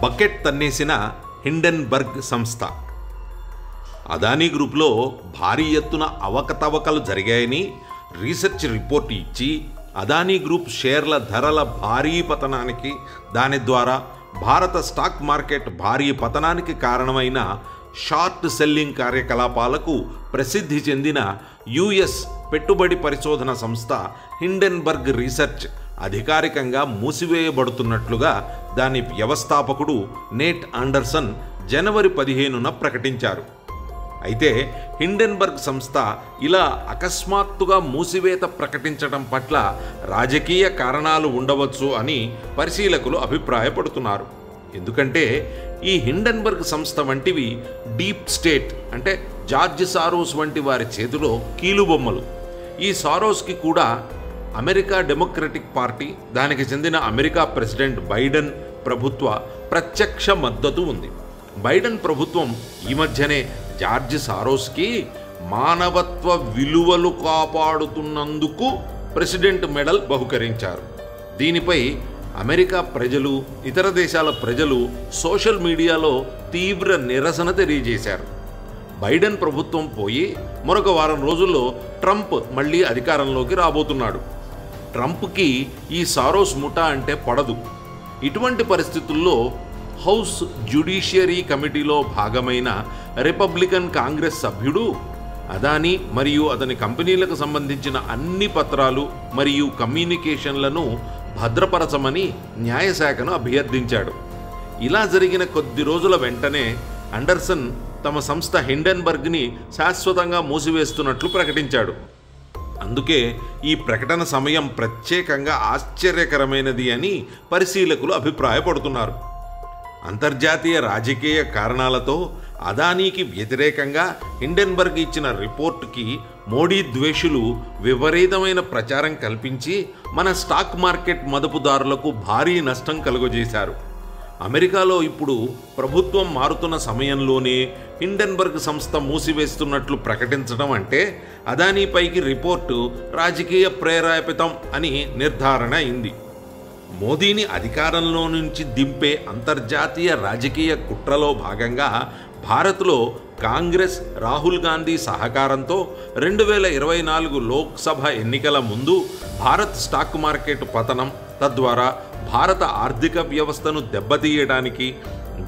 Bucket తన్నేసిన Hindenburg సంస్థ. అదానీ గ్రూప్లో భారీ ఎత్తున అవకతవకలు జరిగాయని రీసెర్చ్ రిపోర్ట్ ఇచ్చి అదానీ గ్రూప్ షేర్ల ధరల భారీ పతనానికి, దాని ద్వారా భారత స్టాక్ మార్కెట్ భారీ పతనానికి కారణమైన షార్ట్ సెల్లింగ్ కార్యకలాపాలకు ప్రసిద్ధి చెందిన యుఎస్ పెట్టుబడి పరిశోధన సంస్థ హిండెన్బర్గ్ రీసెర్చ్ అధికారికంగా మూసివేయబడుతున్నట్లుగా దాని వ్యవస్థాపకుడు నేట్ ఆండర్సన్ జనవరి 15న ప్రకటించారు. అయితే హిండెన్బర్గ్ సంస్థ ఇలా అకస్మాత్తుగా మూసివేత ప్రకటించడం పట్ల రాజకీయ కారణాలు ఉండవచ్చు అని పరిశీలకులు అభిప్రాయపడుతున్నారు. ఎందుకంటే ఈ హిండెన్బర్గ్ సంస్థ వంటివి డీప్ స్టేట్ అంటే జార్జ్ సారోస్ వంటి వారి చేతిలో కీలుబొమ్మలు. ఈ సారోస్కి కూడా అమెరికా డెమోక్రటిక్ పార్టీ, దానికి చెందిన అమెరికా ప్రెసిడెంట్ బైడెన్ ప్రభుత్వ ప్రత్యక్ష మద్దతు ఉంది. బైడెన్ ప్రభుత్వం ఈ మధ్యనే జార్జ్ సారోస్కి మానవత్వ విలువలు కాపాడుతున్నందుకు ప్రెసిడెంట్ మెడల్ బహుకరించారు. దీనిపై అమెరికా ప్రజలు, ఇతర దేశాల ప్రజలు సోషల్ మీడియాలో తీవ్ర నిరసన తెలియజేశారు. బైడెన్ ప్రభుత్వం పోయి మరొక వారం రోజుల్లో ట్రంప్ మళ్ళీ అధికారంలోకి రాబోతున్నాడు. ట్రంప్కి ఈ సారోస్ ముఠా అంటే పడదు. ఇటువంటి పరిస్థితుల్లో హౌస్ జ్యుడిషియరీ కమిటీలో భాగమైన రిపబ్లికన్ కాంగ్రెస్ సభ్యుడు అదానీ మరియు అతని కంపెనీలకు సంబంధించిన అన్ని పత్రాలు మరియు కమ్యూనికేషన్లను భద్రపరచమని న్యాయశాఖను అభ్యర్థించాడు. ఇలా జరిగిన కొద్ది రోజుల వెంటనే ఆండర్సన్ తమ సంస్థ హిండెన్బర్గ్ని శాశ్వతంగా మూసివేస్తున్నట్లు ప్రకటించాడు. అందుకే ఈ ప్రకటన సమయం ప్రత్యేకంగా ఆశ్చర్యకరమైనది అని పరిశీలకులు అభిప్రాయపడుతున్నారు. అంతర్జాతీయ రాజకీయ కారణాలతో అదానీకి వ్యతిరేకంగా హిండెన్బర్గ్ ఇచ్చిన రిపోర్టుకి మోడీ ద్వేషులు విపరీతమైన ప్రచారం కల్పించి మన స్టాక్ మార్కెట్ మదుపుదారులకు భారీ నష్టం కలుగజేశారు. అమెరికాలో ఇప్పుడు ప్రభుత్వం మారుతున్న సమయంలోనే హిండెన్బర్గ్ సంస్థ మూసివేస్తున్నట్లు ప్రకటించడం అంటే అదానీపైకి రిపోర్టు రాజకీయ ప్రేరేపితం అని నిర్ధారణ అయింది. మోదీని అధికారంలో నుంచి దింపే అంతర్జాతీయ రాజకీయ కుట్రలో భాగంగా భారత్లో కాంగ్రెస్, రాహుల్ గాంధీ సహకారంతో 2024 లోక్సభ ఎన్నికల ముందు భారత్ స్టాక్ మార్కెట్ పతనం, తద్వారా భారత ఆర్థిక వ్యవస్థను దెబ్బతీయడానికి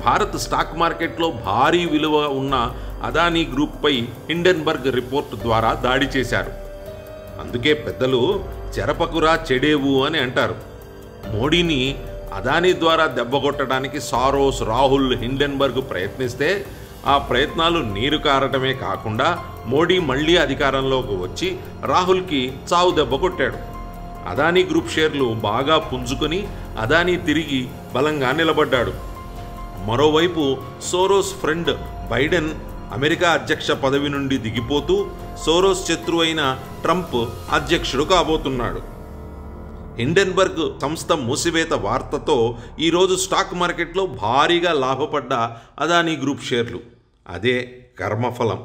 భారత్ స్టాక్ మార్కెట్లో భారీ విలువ ఉన్న అదానీ గ్రూప్పై హిండెన్బర్గ్ రిపోర్ట్ ద్వారా దాడి చేశారు. అందుకే పెద్దలు చెరపకురా చెడేవు అని అంటారు. మోడీని అదానీ ద్వారా దెబ్బకొట్టడానికి సారోస్, రాహుల్, హిండెన్బర్గ్ ప్రయత్నిస్తే ఆ ప్రయత్నాలు నీరు కారటమే కాకుండా మోడీ మళ్ళీ అధికారంలోకి వచ్చి రాహుల్కి చావు దెబ్బ కొట్టాడు. అదానీ గ్రూప్ షేర్లు బాగా పుంజుకొని అదానీ తిరిగి బలంగా నిలబడ్డాడు. మరోవైపు సోరోస్ ఫ్రెండ్ బైడెన్ అమెరికా అధ్యక్ష పదవి నుండి దిగిపోతూ సోరోస్ శత్రువైన ట్రంప్ అధ్యక్షుడు కాబోతున్నాడు. హిండెన్బర్గ్ సంస్థ మూసివేత వార్తతో ఈరోజు స్టాక్ మార్కెట్లో భారీగా లాభపడ్డ అదానీ గ్రూప్ షేర్లు. అదే కర్మఫలం.